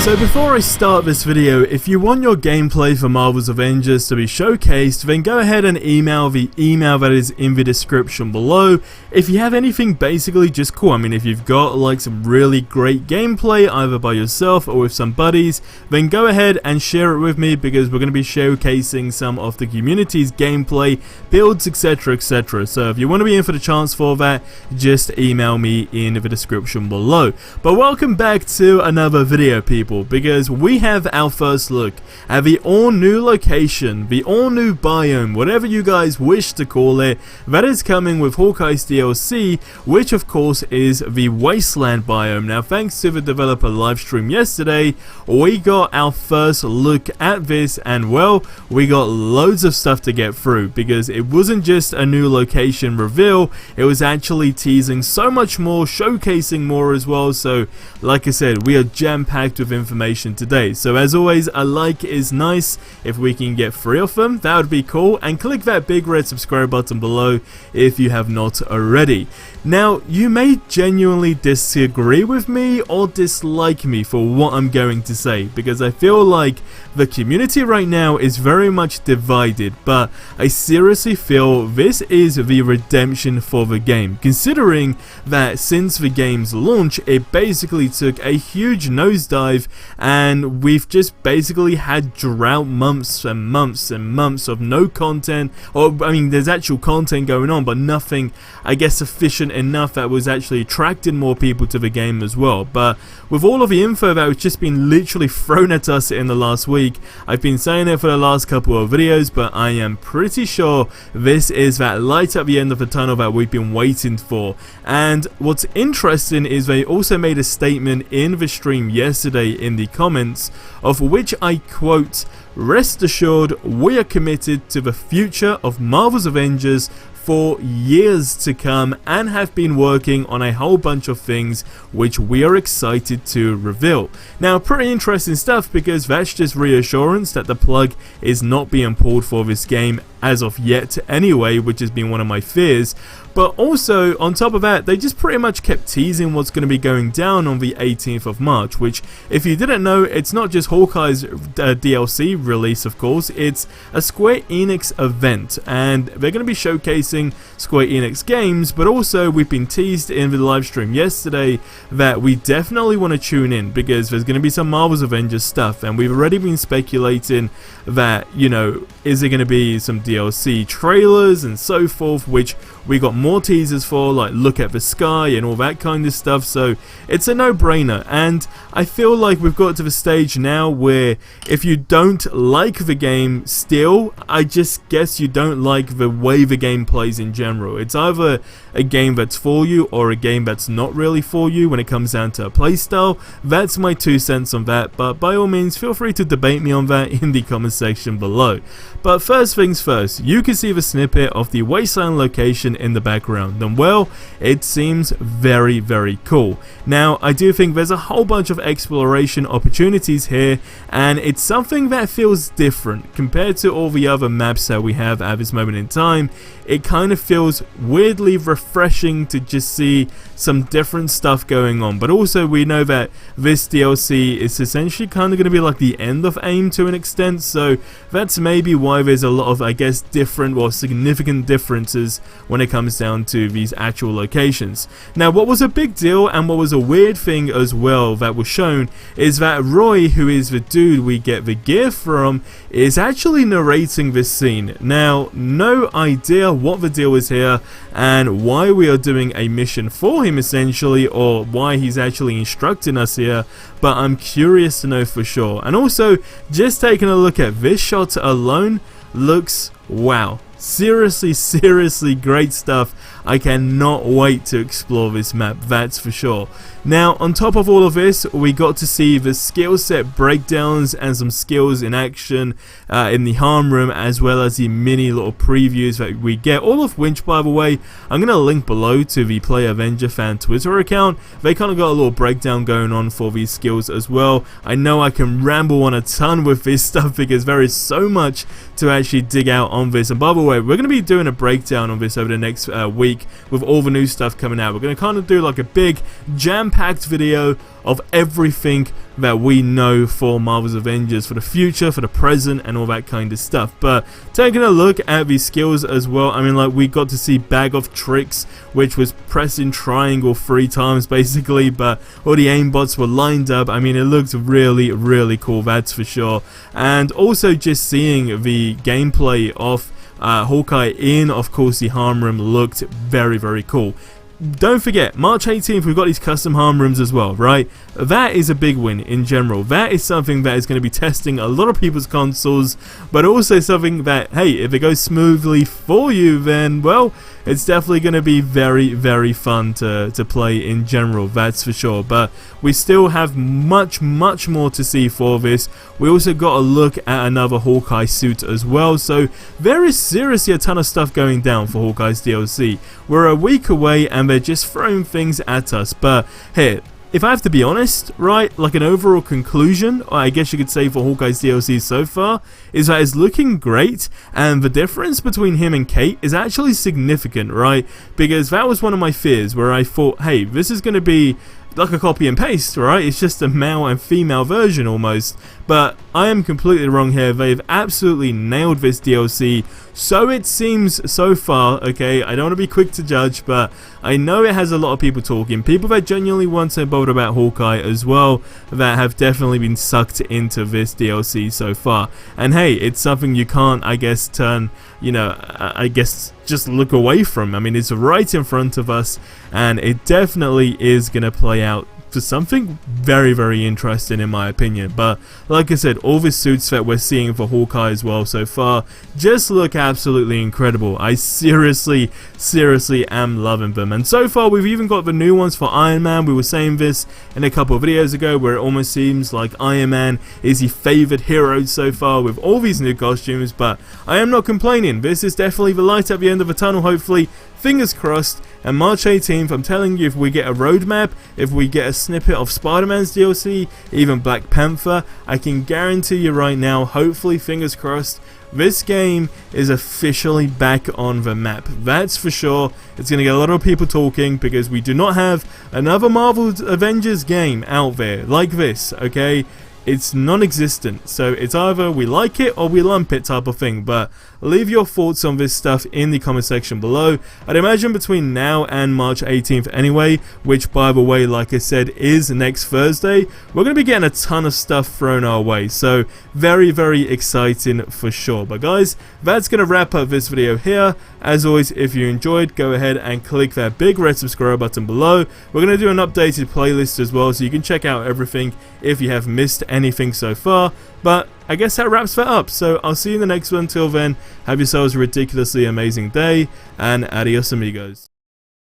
So before I start this video, if you want your gameplay for Marvel's Avengers to be showcased, then go ahead and email the email that is in the description below. If you have anything basically just cool, I mean if you've got like some really great gameplay either by yourself or with some buddies, then go ahead and share it with me because we're going to be showcasing some of the community's gameplay, builds, etc, etc. So if you want to be in for the chance for that, just email me in the description below. But welcome back to another video, people, because we have our first look at the all-new location, the all-new biome, whatever you guys wish to call it, that is coming with Hawkeye's DLC, which of course is the Wasteland biome. Now thanks to the developer livestream yesterday, we got our first look at this, and well, we got loads of stuff to get through because it wasn't just a new location reveal, it was actually teasing so much more, showcasing more as well. So like I said, we are jam-packed with information today. So as always, a like is nice. If we can get 3 of them, that would be cool, and click that big red subscribe button below if you have not already. Now, you may genuinely disagree with me or dislike me for what I'm going to say, because I feel like the community right now is very much divided, but I seriously feel this is the redemption for the game, considering that since the game's launch, it basically took a huge nosedive, and we've just basically had drought months and months and months of no content, or I mean there's actual content going on, but nothing, I guess, sufficient enough that was actually attracting more people to the game as well. But with all of the info that has just been literally thrown at us in the last week, I've been saying it for the last couple of videos, but I am pretty sure this is that light at the end of the tunnel that we've been waiting for. And what's interesting is they also made a statement in the stream yesterday in the comments, of which I quote, "Rest assured, we are committed to the future of Marvel's Avengers for years to come and have been working on a whole bunch of things which we are excited to reveal." Now, pretty interesting stuff, because that's just reassurance that the plug is not being pulled for this game as of yet anyway, which has been one of my fears. But also, on top of that, they just pretty much kept teasing what's going to be going down on the 18th of March, which, if you didn't know, it's not just Hawkeye's DLC release, of course, it's a Square Enix event, and they're going to be showcasing Square Enix games, but also we've been teased in the live stream yesterday that we definitely want to tune in, because there's going to be some Marvel's Avengers stuff, and we've already been speculating that, you know, is there going to be some DLC trailers and so forth, which we got more teasers for, like Look at the Sky and all that kind of stuff. So it's a no-brainer, and I feel like we've got to the stage now where if you don't like the game still, I just guess you don't like the way the game plays in general. It's either a game that's for you or a game that's not really for you when it comes down to a playstyle. That's my 2 cents on that, but by all means feel free to debate me on that in the comment section below. But first things first, you can see the snippet of the Wasteland location in the background, and well, it seems very, very cool. Now, I do think there's a whole bunch of exploration opportunities here, and it's something that feels different compared to all the other maps that we have at this moment in time. It kind of feels weirdly refreshing to just see some different stuff going on, but also we know that this DLC is essentially kind of going to be like the end of AIM to an extent, so that's maybe why there's a lot of, I guess, different or significant differences when it comes down to these actual locations. Now, what was a big deal and what was a weird thing as well that was shown is that Roy, who is the dude we get the gear from, is actually narrating this scene. Now, no idea what the deal is here and why we are doing a mission for him essentially, or why he's actually instructing us here, but I'm curious to know for sure. And also, just taking a look at this shot alone looks wow. Seriously great stuff. I cannot wait to explore this map, that's for sure. Now, on top of all of this, we got to see the skill set breakdowns and some skills in action in the harm room, as well as the mini little previews that we get, all of which, by the way, I'm going to link below to the Play Avenger fan Twitter account. They kind of got a little breakdown going on for these skills as well. I know I can ramble on a ton with this stuff because there is so much to actually dig out on this, and by the way, we're going to be doing a breakdown on this over the next week week with all the new stuff coming out. We're going to kind of do like a big jam-packed video of everything that we know for Marvel's Avengers, for the future, for the present, and all that kind of stuff. But taking a look at the skills as well, I mean, like, we got to see Bag of Tricks, which was pressing triangle 3 times basically, but all the aimbots were lined up. I mean, it looked really, really cool, that's for sure. And also just seeing the gameplay of Hawkeye in, of course, the harm room looked very, very cool. Don't forget, March 18th, we've got these custom harm rooms as well, right? That is a big win in general. That is something that is going to be testing a lot of people's consoles, but also something that, hey, if it goes smoothly for you, then, well, it's definitely going to be very, very fun to play in general, that's for sure. But we still have much, much more to see for this. We also got a look at another Hawkeye suit as well, so there is seriously a ton of stuff going down for Hawkeye's DLC. We're a week away and they're just throwing things at us, but here, if I have to be honest, right, like an overall conclusion, or I guess you could say for Hawkeye's DLC so far, is that it's looking great, and the difference between him and Kate is actually significant, right? Because that was one of my fears, where I thought, hey, this is going to be like a copy and paste, right? It's just a male and female version almost. But I am completely wrong here. They've absolutely nailed this DLC, so it seems so far, okay? I don't want to be quick to judge, but I know it has a lot of people talking. People that genuinely weren't so bothered about Hawkeye as well, that have definitely been sucked into this DLC so far. And hey, it's something you can't, I guess, turn, you know, I guess just look away from. I mean, it's right in front of us, and it definitely is going to play out for something very, very interesting in my opinion. But like I said, all the suits that we're seeing for Hawkeye as well so far just look absolutely incredible. I seriously am loving them. And so far we've even got the new ones for Iron Man. We were saying this in a couple of videos ago, where it almost seems like Iron Man is the favoured hero so far with all these new costumes, but I am not complaining. This is definitely the light at the end of the tunnel, hopefully. Fingers crossed. And March 18th, I'm telling you, if we get a roadmap, if we get a snippet of Spider-Man's DLC, even Black Panther, I can guarantee you right now, hopefully, fingers crossed, this game is officially back on the map. That's for sure. It's going to get a lot of people talking, because we do not have another Marvel Avengers game out there like this, okay? It's non-existent, so it's either we like it or we lump it type of thing. But leave your thoughts on this stuff in the comment section below. I'd imagine between now and March 18th anyway, which by the way, like I said, is next Thursday, we're going to be getting a ton of stuff thrown our way, so very, very exciting for sure. But guys, that's going to wrap up this video here. As always, if you enjoyed, go ahead and click that big red subscribe button below. We're going to do an updated playlist as well, so you can check out everything if you have missed anything so far. But I guess that wraps that up, so I'll see you in the next one. Till then, have yourselves a ridiculously amazing day, and adios amigos.